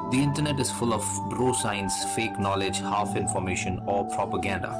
The internet is full of bro science, fake knowledge, half information, or propaganda.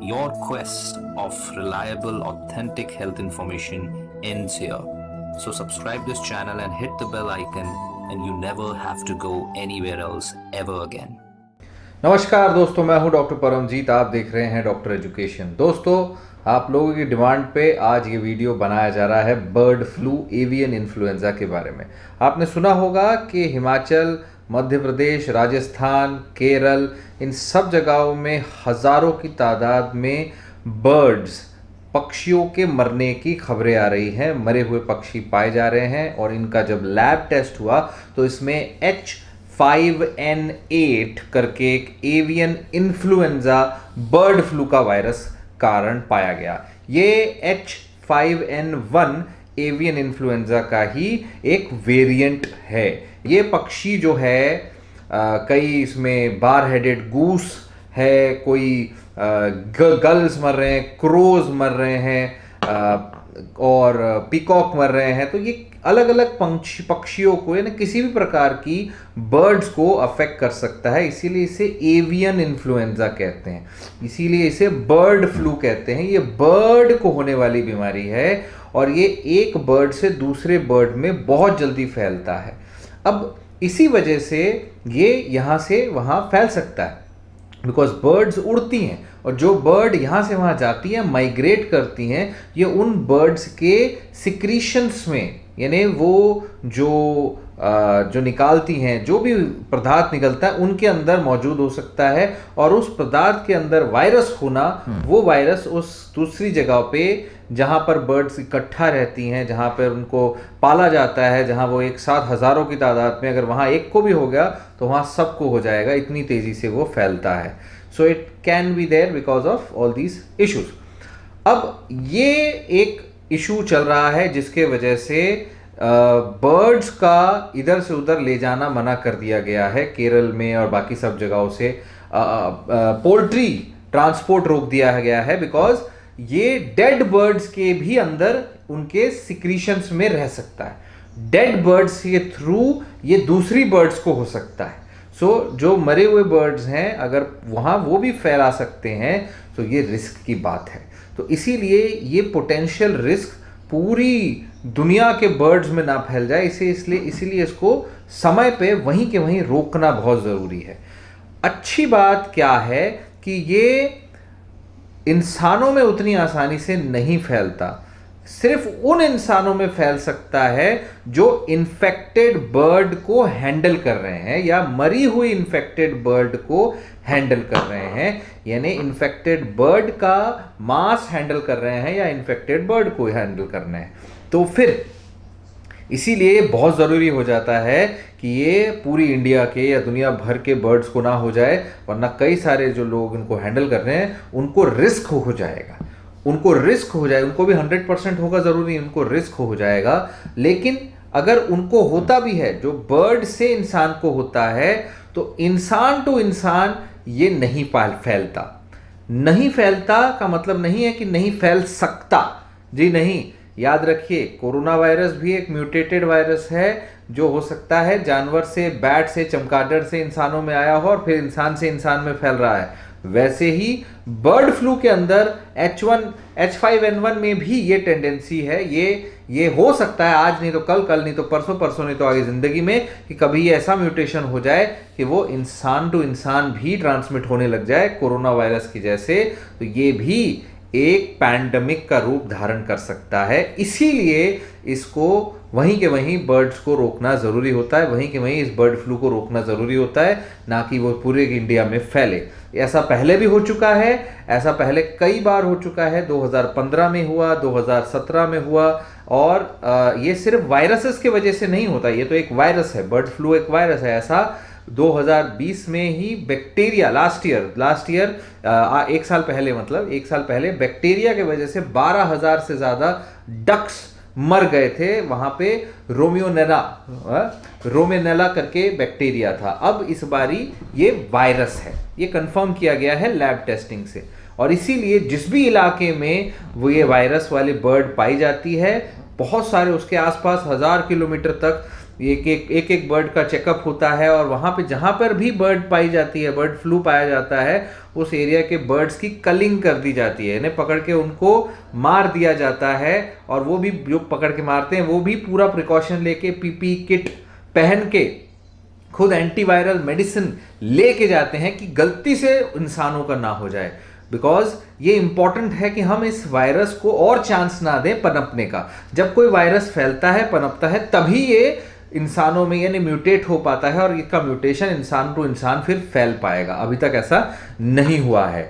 Your quest of reliable, authentic health information ends here. So subscribe this channel and hit the bell icon, and you never have to go anywhere else ever again. नमस्कार दोस्तों, मैं हूं doctor Paramjit. आप देख रहे हैं doctor education. दोस्तों, आप लोगों की डिमांड पे आज ये वीडियो बनाया जा रहा है बर्ड फ्लू, एवियन इन्फ्लुएंजा के बारे में। आपने सुना होगा कि हिमाचल, मध्य प्रदेश, राजस्थान, केरल, इन सब जगहों में हज़ारों की तादाद में बर्ड्स, पक्षियों के मरने की खबरें आ रही हैं। मरे हुए पक्षी पाए जा रहे हैं और इनका जब लैब टेस्ट हुआ तो इसमें H5N8 करके एक एवियन इन्फ्लुएंजा बर्ड फ्लू का वायरस कारण पाया गया। ये H5N1 एवियन इन्फ्लुएंजा का ही एक वेरिएंट है। ये पक्षी जो है कई इसमें बार हेडेड गूस है, कोई गल्स मर रहे हैं, क्रोज मर रहे हैं और पीकॉक मर रहे हैं। तो ये अलग अलग पक्षियों को यानी किसी भी प्रकार की बर्ड्स को अफेक्ट कर सकता है, इसीलिए इसे एवियन इन्फ्लुएंजा कहते हैं, इसीलिए इसे बर्ड फ्लू कहते हैं। ये बर्ड को होने वाली बीमारी है और ये एक बर्ड से दूसरे बर्ड में बहुत जल्दी फैलता है। अब इसी वजह से ये यहाँ से वहाँ फैल सकता है, बिकॉज बर्ड्स उड़ती हैं और जो बर्ड यहाँ से वहाँ जाती हैं, माइग्रेट करती हैं, ये उन बर्ड्स के सिक्रीशंस में, यानी वो जो निकालती हैं, जो भी पदार्थ निकलता है उनके अंदर मौजूद हो सकता है और उस पदार्थ के अंदर वायरस होना, वो वायरस उस दूसरी जगह पे जहाँ पर बर्ड्स इकट्ठा रहती हैं, जहाँ पर उनको पाला जाता है, जहाँ वो एक साथ हज़ारों की तादाद में, अगर वहाँ एक को भी हो गया तो वहाँ सबको हो जाएगा, इतनी तेज़ी से वो फैलता है। So it can be there because of all these issues. अब ये एक इशू चल रहा है जिसके वजह से बर्ड्स का इधर से उधर ले जाना मना कर दिया गया है। केरल में और बाकी सब जगहों से पोल्ट्री ट्रांसपोर्ट रोक दिया गया है, बिकॉज ये डेड बर्ड्स के भी अंदर उनके सिक्रीशंस में रह सकता है। डेड बर्ड्स के थ्रू ये दूसरी बर्ड्स को हो सकता है। जो मरे हुए बर्ड्स हैं, अगर वहाँ वो भी फैला सकते हैं तो ये रिस्क की बात है। तो इसीलिए ये पोटेंशियल रिस्क पूरी दुनिया के बर्ड्स में ना फैल जाए, इसीलिए इसको समय पे वहीं के वहीं रोकना बहुत ज़रूरी है। अच्छी बात क्या है कि ये इंसानों में उतनी आसानी से नहीं फैलता, सिर्फ उन इंसानों में फैल सकता है जो इन्फेक्टेड बर्ड को हैंडल कर रहे हैं या मरी हुई इन्फेक्टेड बर्ड को हैंडल कर रहे हैं, यानी इन्फेक्टेड बर्ड का मांस हैंडल कर रहे हैं या इन्फेक्टेड बर्ड को हैंडल कर रहे हैं। तो फिर इसीलिए बहुत ज़रूरी हो जाता है कि ये पूरी इंडिया के या दुनिया भर के बर्ड्स को ना हो जाए, वरना कई सारे जो लोग इनको हैंडल कर रहे हैं उनको रिस्क हो जाएगा, उनको भी 100% होगा ज़रूरी, उनको रिस्क हो जाएगा। लेकिन अगर उनको होता भी है, जो बर्ड से इंसान को होता है, तो इंसान टू इंसान ये नहीं फैलता। नहीं फैलता का मतलब नहीं है कि नहीं फैल सकता, जी नहीं। याद रखिए, कोरोना वायरस भी एक म्यूटेटेड वायरस है जो हो सकता है जानवर से, बैट से, चमगादड़ से इंसानों में आया हो और फिर इंसान से इंसान में फैल रहा है। वैसे ही बर्ड फ्लू के अंदर H5N1 में भी ये टेंडेंसी है। ये हो सकता है आज नहीं तो कल नहीं तो परसों नहीं तो आगे जिंदगी में, कि कभी ऐसा म्यूटेशन हो जाए कि वो इंसान टू इंसान भी ट्रांसमिट होने लग जाए कोरोना वायरस की जैसे। तो ये भी एक पैंडेमिक का रूप धारण कर सकता है। इसीलिए इसको वहीं के वहीं बर्ड्स को रोकना ज़रूरी होता है, वहीं के वहीं इस बर्ड फ्लू को रोकना ज़रूरी होता है, ना कि वो पूरे इंडिया में फैले। ऐसा पहले भी हो चुका है, ऐसा पहले कई बार हो चुका है। 2015 में हुआ, 2017 में हुआ। और ये सिर्फ वायरसेस की वजह से नहीं होता, ये तो एक वायरस है, बर्ड फ्लू एक वायरस है। ऐसा 2020 में ही बैक्टीरिया, लास्ट ईयर एक साल पहले बैक्टीरिया की वजह से 12,000 से ज़्यादा डक्स मर गए थे। वहाँ पे रोमेनेला करके बैक्टीरिया था। अब इस बारी ये वायरस है, ये कंफर्म किया गया है लैब टेस्टिंग से। और इसीलिए जिस भी इलाके में वो ये वायरस वाली बर्ड पाई जाती है, बहुत सारे उसके आसपास 1000 किलोमीटर तक एक बर्ड का चेकअप होता है, और वहाँ पे जहाँ पर भी बर्ड पाई जाती है, बर्ड फ्लू पाया जाता है, उस एरिया के बर्ड्स की कलिंग कर दी जाती है, इन्हें पकड़ के उनको मार दिया जाता है। और वो भी जो पकड़ के मारते हैं वो भी पूरा प्रिकॉशन लेके, पीपी किट पहन के, खुद एंटीवायरल मेडिसिन लेके जाते हैं कि गलती से इंसानों का ना हो जाए। बिकॉज ये इंपॉर्टेंट है कि हम इस वायरस को और चांस ना दें पनपने का। जब कोई वायरस फैलता है, पनपता है, तभी ये इंसानों में यानी म्यूटेट हो पाता है, और इसका म्यूटेशन इंसान टू इंसान फिर फैल पाएगा। अभी तक ऐसा नहीं हुआ है,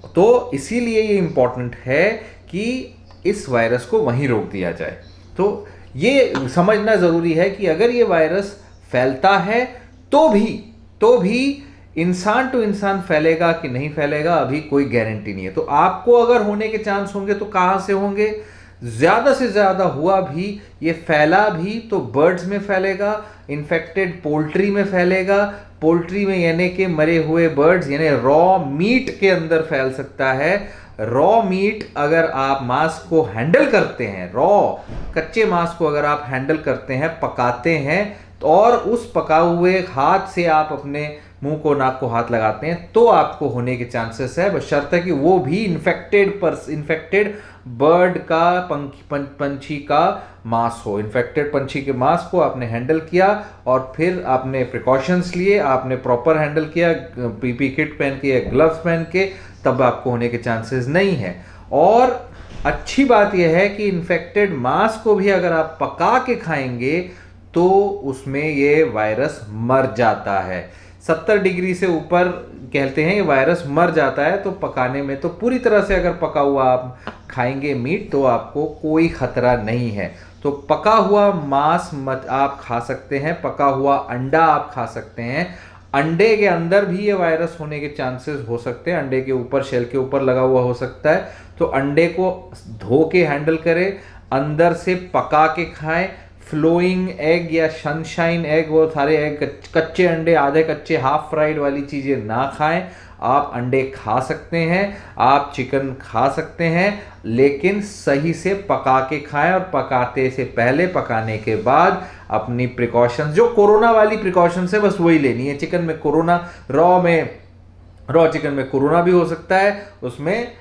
तो इसीलिए ये इंपॉर्टेंट है कि इस वायरस को वहीं रोक दिया जाए। तो ये समझना ज़रूरी है कि अगर ये वायरस फैलता है तो भी इंसान टू इंसान फैलेगा कि नहीं फैलेगा, अभी कोई गारंटी नहीं है। तो आपको अगर होने के चांस होंगे तो कहाँ से होंगे? ज़्यादा से ज़्यादा हुआ भी, ये फैला भी तो बर्ड्स में फैलेगा, इन्फेक्टेड पोल्ट्री में फैलेगा। पोल्ट्री में यानी कि मरे हुए बर्ड्स यानी रॉ मीट के अंदर फैल सकता है। रॉ मीट अगर आप मांस को हैंडल करते हैं, रॉ कच्चे मांस को अगर आप हैंडल करते हैं, पकाते हैं, और उस पकाए हुए हाथ से आप अपने मुंह को, नाक को हाथ लगाते हैं, तो आपको होने के चांसेस है, बशर्ते कि वो भी इन्फेक्टेड बर्ड का, पंछी का मांस हो। इन्फेक्टेड पंछी के मांस को आपने हैंडल किया और फिर आपने प्रिकॉशंस लिए, आपने प्रॉपर हैंडल किया, पीपी किट पहन के या ग्लव्स पहन के, तब आपको होने के चांसेस नहीं है। और अच्छी बात यह है कि इन्फेक्टेड मांस को भी अगर आप पका के खाएंगे तो उसमें ये वायरस मर जाता है। 70 डिग्री से ऊपर कहते हैं ये वायरस मर जाता है। तो पकाने में तो पूरी तरह से अगर पका हुआ आप खाएंगे मीट तो आपको कोई खतरा नहीं है। तो पका हुआ मांस मत आप खा सकते हैं, पका हुआ अंडा आप खा सकते हैं। अंडे के अंदर भी ये वायरस होने के चांसेस हो सकते हैं, अंडे के ऊपर, शेल के ऊपर लगा हुआ हो सकता है। तो अंडे को धो के हैंडल करें, अंदर से पका के खाएं। फ्लोइंग एग या सनशाइन एग, वो सारे एग, कच्चे अंडे, आधे कच्चे, हाफ फ्राइड वाली चीज़ें ना खाएं। आप अंडे खा सकते हैं, आप चिकन खा सकते हैं, लेकिन सही से पका के खाएं, और पकाते से पहले, पकाने के बाद अपनी प्रिकॉशंस, जो कोरोना वाली प्रिकॉशंस है, बस वही लेनी है। चिकन में कोरोना, रॉ चिकन में कोरोना भी हो सकता है, उसमें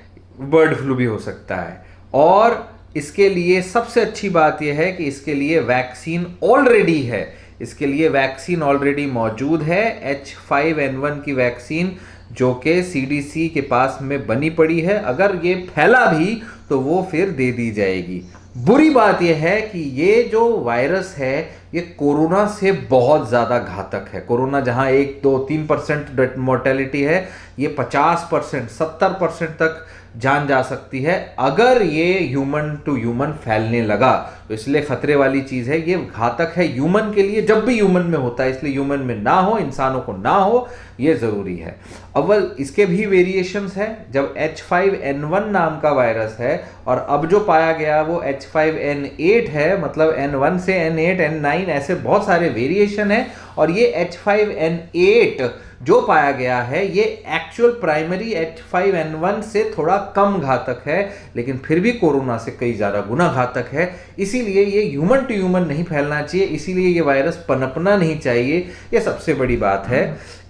बर्ड फ्लू भी हो सकता है। और इसके लिए सबसे अच्छी बात यह है कि इसके लिए वैक्सीन ऑलरेडी है, इसके लिए वैक्सीन ऑलरेडी मौजूद है। H5N1 की वैक्सीन जो कि CDC के पास में बनी पड़ी है, अगर ये फैला भी तो वो फिर दे दी जाएगी। बुरी बात यह है कि ये जो वायरस है ये कोरोना से बहुत ज़्यादा घातक है। कोरोना जहां 1, 2, 3% मोर्टेलिटी है, ये 50%, 70% तक जान जा सकती है अगर ये ह्यूमन टू ह्यूमन फैलने लगा। तो इसलिए खतरे वाली चीज़ है, ये घातक है ह्यूमन के लिए, जब भी ह्यूमन में होता है, इसलिए ह्यूमन में ना हो, इंसानों को ना हो, ये ज़रूरी है। अव्वल इसके भी वेरिएशंस हैं। जब H5N1 नाम का वायरस है और अब जो पाया गया वो H5N8 है, मतलब N1 से N8, N9 ऐसे बहुत सारे वेरिएशन है। और ये H5N8 जो पाया गया है ये एक्चुअल प्राइमरी H5N1 से थोड़ा कम घातक है, लेकिन फिर भी कोरोना से कई ज़्यादा गुना घातक है। इसीलिए ये ह्यूमन टू ह्यूमन नहीं फैलना चाहिए, इसीलिए ये वायरस पनपना नहीं चाहिए, ये सबसे बड़ी बात है।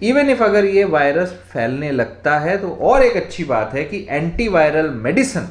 इवन इफ अगर ये वायरस फैलने लगता है तो और एक अच्छी बात है कि एंटीवायरल मेडिसिन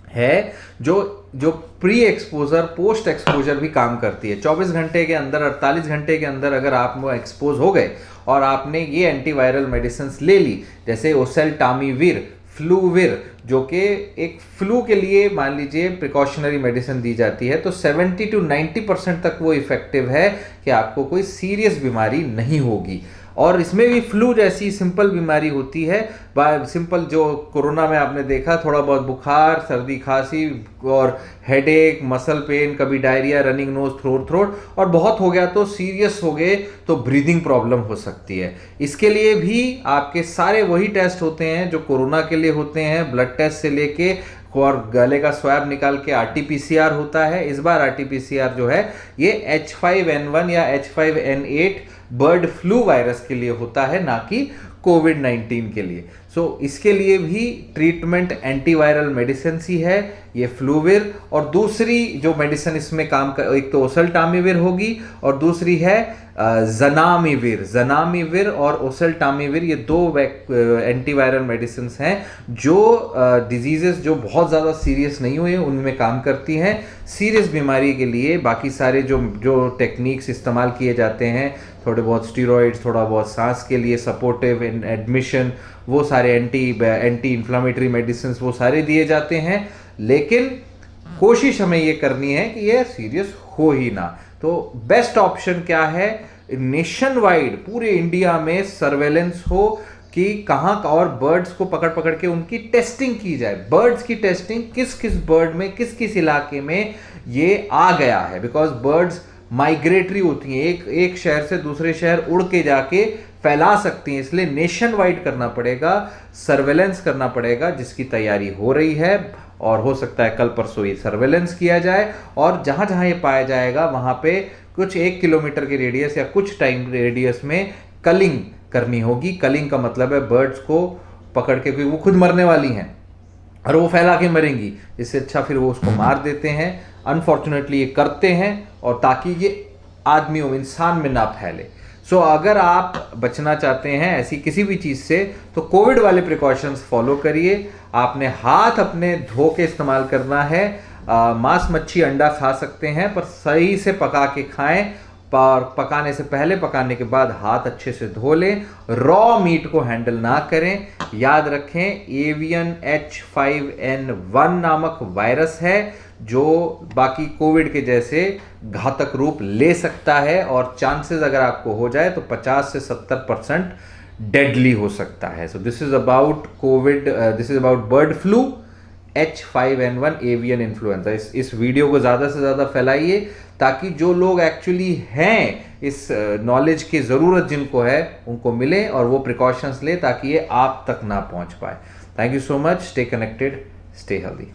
है जो प्री एक्सपोजर, पोस्ट एक्सपोजर भी काम करती है। 24 घंटे के अंदर, 48 घंटे के अंदर अगर आप एक्सपोज हो गए और आपने ये एंटीवायरल मेडिसिन ले ली, जैसे ओसेल्टामिविर, फ्लूविर, जो कि एक फ्लू के लिए मान लीजिए प्रिकॉशनरी मेडिसिन दी जाती है, तो 70 to 90% तक वो इफेक्टिव है कि आपको कोई सीरियस बीमारी नहीं होगी। और इसमें भी फ्लू जैसी सिंपल बीमारी होती है, सिंपल जो कोरोना में आपने देखा, थोड़ा बहुत बुखार, सर्दी, खांसी और हेडेक, मसल पेन, कभी डायरिया, रनिंग नोज, थ्रोट, और बहुत हो गया तो सीरियस हो गए तो ब्रीदिंग प्रॉब्लम हो सकती है। इसके लिए भी आपके सारे वही टेस्ट होते हैं जो कोरोना के लिए होते हैं, ब्लड टेस्ट से लेके और गले का स्वैब निकाल के RT-PCR होता है। इस बार RT-PCR जो है ये H5N1 या H5N8 बर्ड फ्लू वायरस के लिए होता है, ना कि कोविड-19 के लिए। सो इसके लिए भी ट्रीटमेंट एंटीवायरल मेडिसिन ही है, ये फ्लूविर, और दूसरी जो मेडिसिन इसमें काम कर, एक तो ओसेल्टामिविर होगी और दूसरी है जनामिविर और ओसेल्टामिविर। ये दो एंटीवायरल मेडिसिन हैं जो डिजीजेस जो बहुत ज़्यादा सीरियस नहीं हुए उनमें काम करती हैं। सीरियस बीमारी के लिए बाकी सारे जो टेक्निक्स इस्तेमाल किए जाते हैं, थोड़े बहुत स्टीरॉइड्स, थोड़ा बहुत सांस के लिए सपोर्टिव एडमिशन, वो सारे एंटी इन्फ्लामेटरी मेडिसिन वो सारे दिए जाते हैं, लेकिन कोशिश हमें ये करनी है कि ये सीरियस हो ही ना। तो बेस्ट ऑप्शन क्या है, नेशन वाइड पूरे इंडिया में सर्वेलेंस हो कि कहाँ और बर्ड्स को पकड़ पकड़ के उनकी टेस्टिंग की जाए। बर्ड्स की टेस्टिंग किस किस बर्ड में किस किस इलाके में ये आ गया है, बिकॉज बर्ड्स माइग्रेटरी होती हैं, एक शहर से दूसरे शहर उड़ के जाके फैला सकती हैं, इसलिए नेशन वाइड करना पड़ेगा, सर्वेलेंस करना पड़ेगा, जिसकी तैयारी हो रही है और हो सकता है कल परसों ये सर्वेलेंस किया जाए। और जहां जहां ये पाया जाएगा वहां पे कुछ 1 किलोमीटर के रेडियस या कुछ टाइम रेडियस में कलिंग करनी होगी। कलिंग का मतलब है बर्ड्स को पकड़ के, क्योंकि वो खुद मरने वाली हैं और वो फैला के मरेंगी, इससे अच्छा फिर वो उसको मार देते हैं। अनफॉर्चुनेटली ये करते हैं और ताकि ये आदमियों में, इंसान में ना फैले। सो अगर आप बचना चाहते हैं ऐसी किसी भी चीज़ से तो कोविड वाले प्रिकॉशंस फॉलो करिए। आपने हाथ अपने धो के इस्तेमाल करना है। मांस, मच्छी, अंडा खा सकते हैं पर सही से पका के खाएं, पर पकाने से पहले, पकाने के बाद हाथ अच्छे से धो लें। रॉ मीट को हैंडल ना करें। याद रखें, एवियन H5N1 नामक वायरस है जो बाकी कोविड के जैसे घातक रूप ले सकता है और चांसेस अगर आपको हो जाए तो 50 से 70% डेडली हो सकता है। So this is about Covid, this is about bird flu H5N1 avian influenza. इस वीडियो को ज़्यादा से ज़्यादा फैलाइए ताकि जो लोग एक्चुअली हैं इस नॉलेज की ज़रूरत जिनको है उनको मिले और वो प्रिकॉशंस ले ताकि ये आप तक ना पहुंच पाए। Thank you so much. Stay connected, stay healthy.